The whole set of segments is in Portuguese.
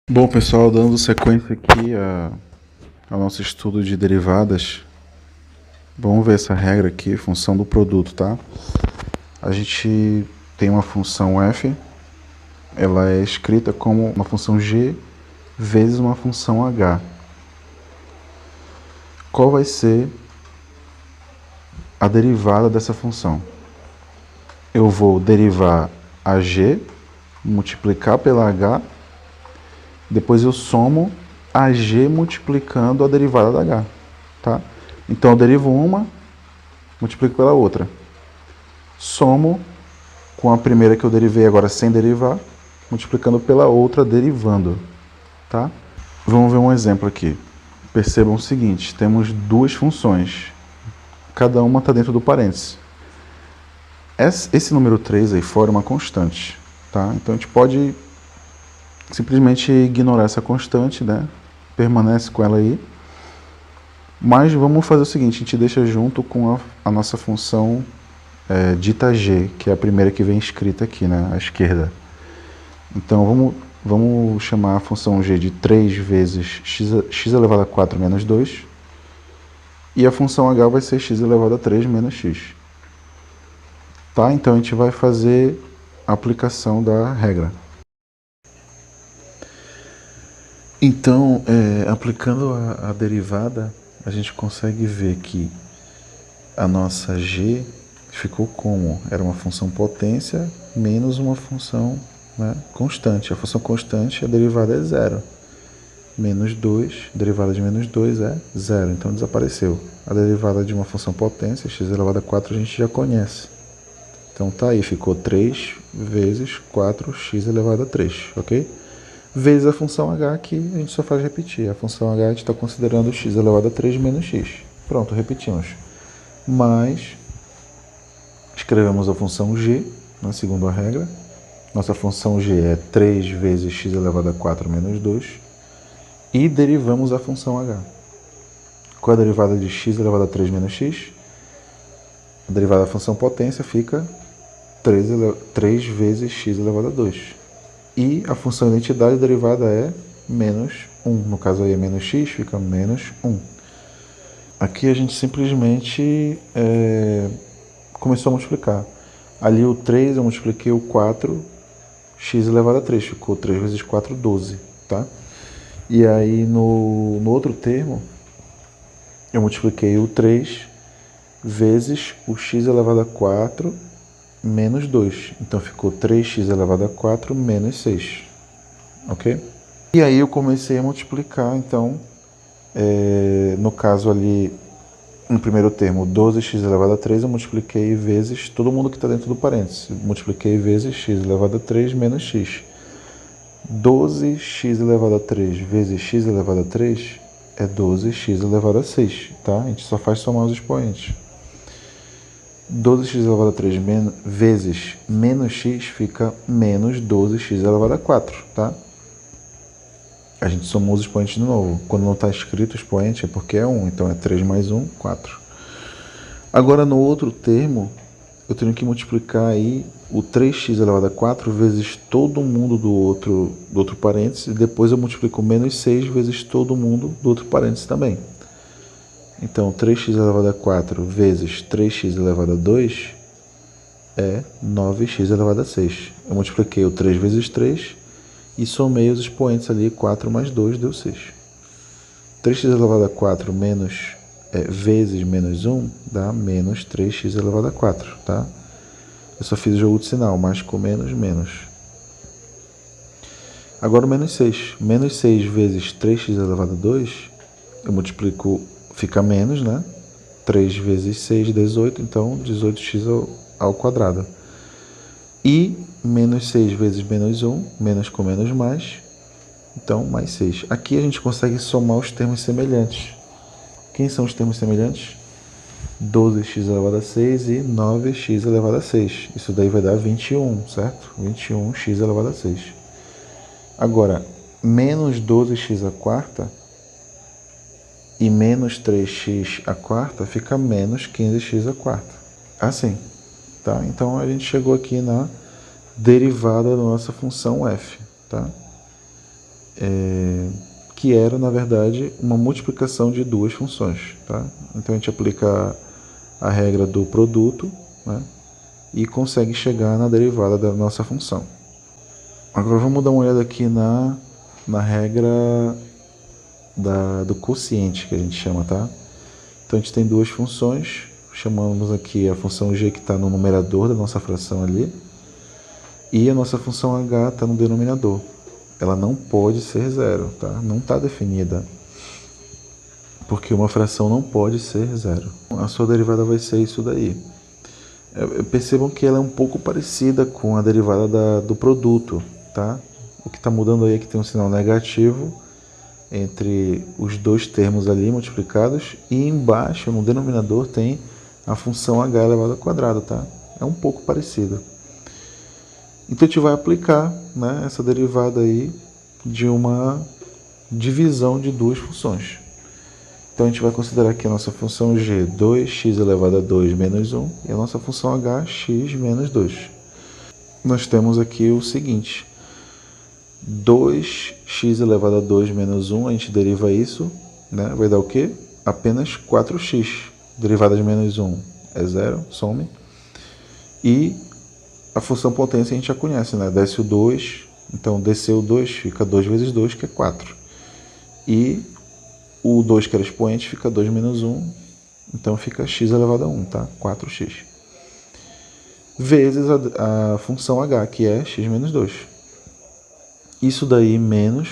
Bom, pessoal, dando sequência aqui ao nosso estudo de derivadas, vamos ver essa regra aqui, função do produto, tá? A gente tem uma função f, ela é escrita como uma função g vezes uma função h. Qual vai ser a derivada dessa função? Eu vou derivar a g, multiplicar pela h, depois eu somo a g multiplicando a derivada da h, tá? Então eu derivo uma, multiplico pela outra. Somo com a primeira que eu derivei agora sem derivar, multiplicando pela outra derivando, tá? Vamos ver um exemplo aqui. Percebam o seguinte, temos duas funções, cada uma está dentro do parênteses. Esse número 3 aí fora é uma constante, tá? Então a gente pode simplesmente ignorar essa constante, né? Permanece com ela aí. Mas vamos fazer o seguinte, a gente deixa junto com a nossa função dita g, que é a primeira que vem escrita aqui, né, à esquerda. Então vamos chamar a função g de 3 vezes x elevado a 4 menos 2. E a função h vai ser x elevado a 3 menos x. Tá? Então a gente vai fazer a aplicação da regra. Então, aplicando a derivada, a gente consegue ver que a nossa g ficou como? Era uma função potência menos uma função, né, constante. A função constante, a derivada é zero. Menos 2, derivada de menos 2 é zero, então desapareceu. A derivada de uma função potência, x elevado a 4, a gente já conhece. Então tá aí, ficou 3 vezes 4x elevado a 3, ok? Vezes a função h, que a gente só faz repetir. A função h a gente está considerando x elevado a 3 menos x. Pronto, repetimos. Mas escrevemos a função g, na segunda regra. Nossa função g é 3 vezes x elevado a 4 menos 2. E derivamos a função h. Qual é a derivada de x elevado a 3 menos x? A derivada da função potência fica 3 vezes x elevado a 2. E a função identidade, a derivada é menos 1. No caso aí é menos x, fica menos 1. Aqui a gente simplesmente começou a multiplicar. Ali o 3 eu multipliquei o 4, x elevado a 3. Ficou 3 vezes 4, 12. Tá? E aí no outro termo, eu multipliquei o 3 vezes o x elevado a 4 menos 2. Então ficou 3x elevado a 4 menos 6. Ok? E aí eu comecei a multiplicar, então, no caso ali, no primeiro termo, 12x elevado a 3, eu multipliquei vezes todo mundo que está dentro do parênteses. Multipliquei vezes x elevado a 3 menos x. 12x elevado a 3 vezes x elevado a 3 é 12x elevado a 6, tá? A gente só faz somar os expoentes. 12x elevado a 3 vezes menos x fica menos 12x elevado a 4, tá? A gente somou os expoentes de novo. Quando não está escrito o expoente é porque é 1, então é 3 mais 1, 4. Agora no outro termo, eu tenho que multiplicar aí o 3x elevado a 4 vezes todo mundo do outro parênteses, e depois eu multiplico menos 6 vezes todo mundo do outro parênteses também. Então, 3x elevado a 4 vezes 3x elevado a 2 é 9x elevado a 6. Eu multipliquei o 3 vezes 3 e somei os expoentes ali, 4 mais 2 deu 6. 3x elevado a 4 vezes menos 1 dá menos 3x elevado a 4, tá? Eu só fiz o jogo de sinal, mais com menos, menos. Agora o menos 6. Menos 6 vezes 3x elevado a 2, eu multiplico, fica menos, né? 3 vezes 6, 18, então 18x ao quadrado. E menos 6 vezes menos 1, menos com menos mais, então mais 6. Aqui a gente consegue somar os termos semelhantes. Quem são os termos semelhantes? 12x elevado a 6 e 9x elevado a 6. Isso daí vai dar 21, certo? 21x elevado a 6. Agora, menos 12x a quarta e menos 3x a quarta fica menos 15x a quarta. Assim, tá? Então a gente chegou aqui na derivada da nossa função f, tá? que era, na verdade, uma multiplicação de duas funções. Tá? Então a gente aplica a regra do produto, né, e consegue chegar na derivada da nossa função. Agora vamos dar uma olhada aqui na regra do quociente, que a gente chama, tá? Então a gente tem duas funções, chamamos aqui a função g que está no numerador da nossa fração ali, e a nossa função h está no denominador. Ela não pode ser zero, tá? Não está definida, porque uma fração não pode ser zero. A sua derivada vai ser isso daí. Percebam que ela é um pouco parecida com a derivada do produto, tá? O que está mudando aí é que tem um sinal negativo entre os dois termos ali multiplicados, e embaixo, no denominador, tem a função h elevado ao quadrado, tá? É um pouco parecido. Então a gente vai aplicar, né, essa derivada aí de uma divisão de duas funções. Então a gente vai considerar aqui a nossa função g 2x elevado a 2 menos 1 e a nossa função h x menos 2. Nós temos aqui o seguinte: 2x elevado a 2 menos 1, a gente deriva isso, né, vai dar o quê? Apenas 4x. Derivada de menos 1 é zero, some. E a função potência a gente já conhece, né? Desce o 2, então desceu o 2, fica 2 vezes 2, que é 4. E o 2, que era expoente, fica 2 menos 1, então fica x elevado a 1, tá? 4x. Vezes a função h, que é x menos 2. Isso daí menos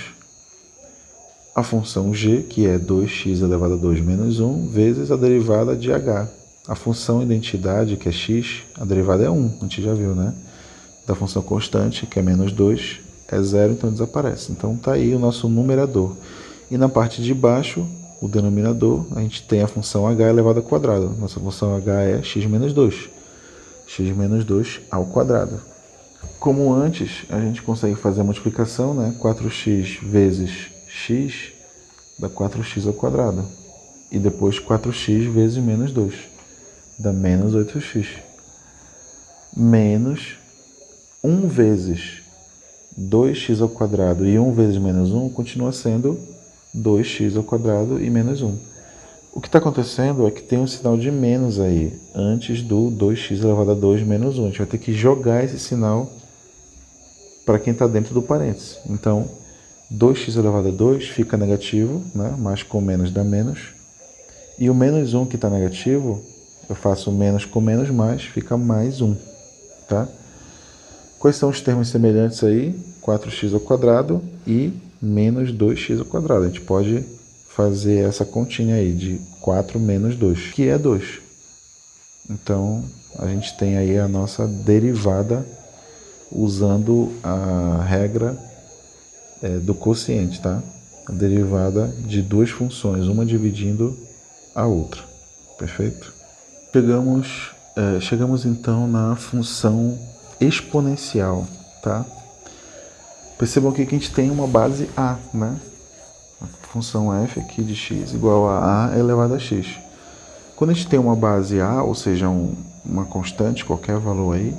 a função g, que é 2x elevado a 2 menos 1, vezes a derivada de h. A função identidade, que é x, a derivada é 1, a gente já viu, né? Da função constante, que é menos 2, é 0, então desaparece. Então está aí o nosso numerador. E na parte de baixo, o denominador, a gente tem a função h elevado ao quadrado. Nossa função h é x menos 2. X menos 2 ao quadrado. Como antes, a gente consegue fazer a multiplicação, né? 4x vezes x dá 4x ao quadrado. E depois 4x vezes menos 2 dá menos 8x. Menos 1 vezes 2x ao quadrado e 1 vezes menos 1 continua sendo 2x ao quadrado e menos 1. O que está acontecendo é que tem um sinal de menos aí, antes do 2x elevado a 2 menos 1. A gente vai ter que jogar esse sinal para quem está dentro do parênteses. Então, 2x elevado a 2 fica negativo, né? Mais com menos dá menos. E o menos 1 que está negativo, eu faço menos com menos mais, fica mais 1. Tá? Quais são os termos semelhantes aí? 4x ao quadrado e menos 2x ao quadrado. A gente pode fazer essa continha aí de 4 menos 2, que é 2. Então, a gente tem aí a nossa derivada usando a regra do quociente, tá? A derivada de duas funções, uma dividindo a outra. Perfeito? Chegamos então na função exponencial, tá? Percebam aqui que a gente tem uma base a, né? A função f aqui de x igual a elevado a x. Quando a gente tem uma base a, ou seja, uma constante, qualquer valor aí,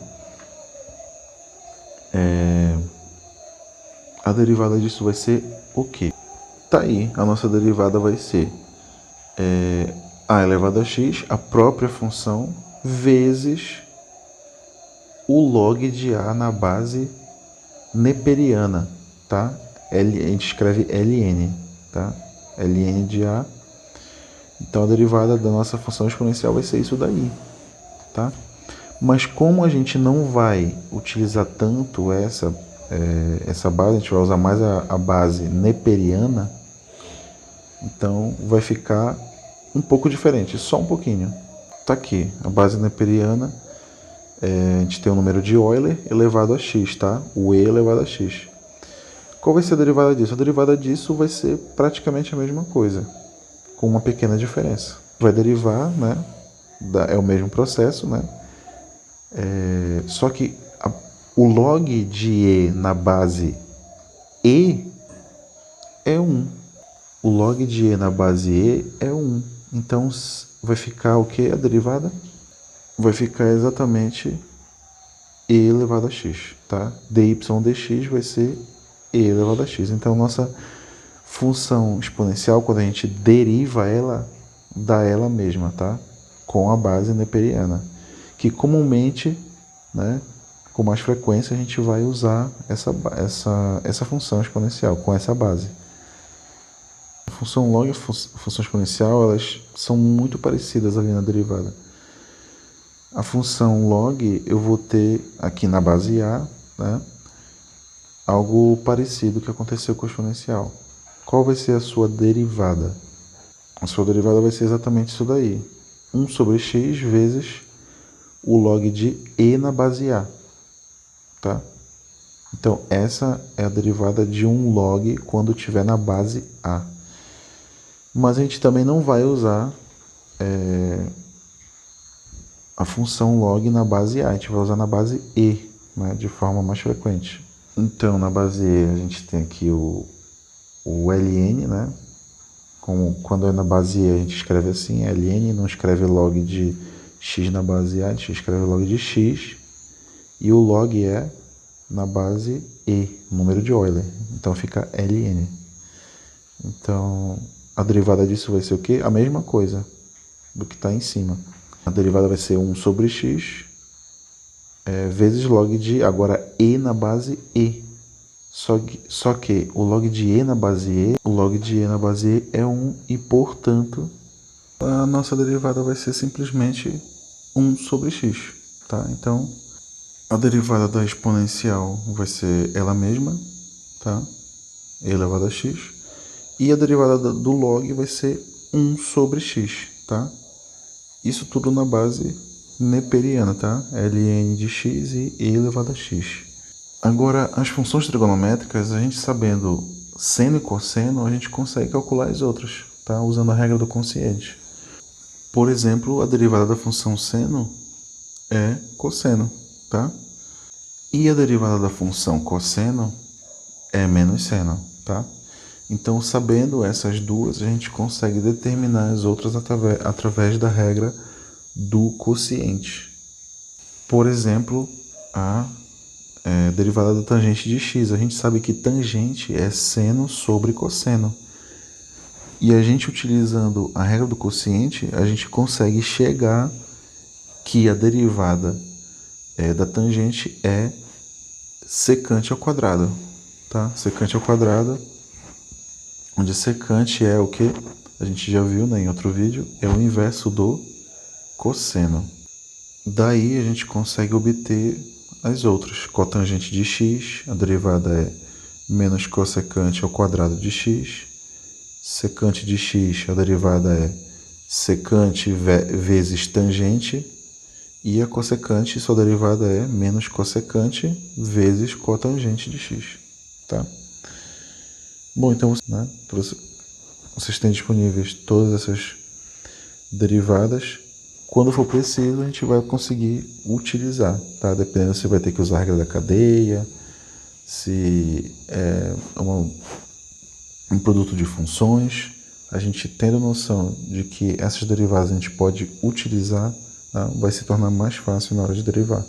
a derivada disso vai ser o quê? Tá aí, a nossa derivada vai ser a elevado a x, a própria função, vezes o log de a na base neperiana, tá? A gente escreve ln, tá? ln de a. Então a derivada da nossa função exponencial vai ser isso daí, tá? Mas como a gente não vai utilizar tanto essa base, a gente vai usar mais a base neperiana, então vai ficar um pouco diferente, só um pouquinho. Tá aqui, a base neperiana, a gente tem o número de Euler elevado a x, tá? O e elevado a x. Qual vai ser a derivada disso? A derivada disso vai ser praticamente a mesma coisa, com uma pequena diferença. Vai derivar, né? É o mesmo processo, né? Só que o log de e na base e é 1. O log de e na base e é 1. Então, vai ficar o que? A derivada? Vai ficar exatamente e elevado a x, tá? dy dx vai ser e elevado a x. Então, nossa função exponencial, quando a gente deriva ela, dá ela mesma, tá? Com a base neperiana, que comumente, né, com mais frequência, a gente vai usar essa função exponencial com essa base. A função log e a função exponencial, elas são muito parecidas ali na derivada. A função log, eu vou ter aqui na base A, né, algo parecido que aconteceu com a exponencial. Qual vai ser a sua derivada? A sua derivada vai ser exatamente isso daí. 1 sobre x vezes o log de e na base A. Tá? Então, essa é a derivada de um log quando estiver na base A. Mas a gente também não vai usar a função log na base A. A gente vai usar na base E, né, de forma mais frequente. Então, na base E, a gente tem aqui o ln, né? Quando é na base E, a gente escreve assim, ln, não escreve log de x na base A, a gente escreve log de x. E o log é na base E, número de Euler. Então, fica ln. Então, a derivada disso vai ser o quê? A mesma coisa do que está em cima. A derivada vai ser 1 sobre x vezes log de, agora, e na base E. Só que o log de e na base E é 1 e, portanto, a nossa derivada vai ser simplesmente 1 sobre x. Tá? Então, a derivada da exponencial vai ser ela mesma, tá? E elevado a x. E a derivada do log vai ser 1 sobre x, tá? Isso tudo na base neperiana, tá? ln de x e e elevado a x. Agora, as funções trigonométricas, a gente sabendo seno e cosseno, a gente consegue calcular as outras, tá? Usando a regra do quociente. Por exemplo, a derivada da função seno é cosseno, tá? E a derivada da função cosseno é menos seno, tá? Então, sabendo essas duas, a gente consegue determinar as outras através da regra do quociente. Por exemplo, a derivada da tangente de x. A gente sabe que tangente é seno sobre cosseno. E a gente, utilizando a regra do quociente, a gente consegue chegar que a derivada da tangente é secante ao quadrado. Tá? Secante ao quadrado, onde secante é o que? A gente já viu, né, em outro vídeo, é o inverso do cosseno. Daí a gente consegue obter as outras. Cotangente de x, a derivada é menos cossecante ao quadrado de x. Secante de x, a derivada é secante vezes tangente. E a cossecante, sua derivada é menos cossecante vezes cotangente de x. Tá? Bom, então, né, vocês têm disponíveis todas essas derivadas. Quando for preciso, a gente vai conseguir utilizar, tá? Dependendo se vai ter que usar a regra da cadeia, se é um produto de funções. A gente tendo noção de que essas derivadas a gente pode utilizar, tá? Vai se tornar mais fácil na hora de derivar.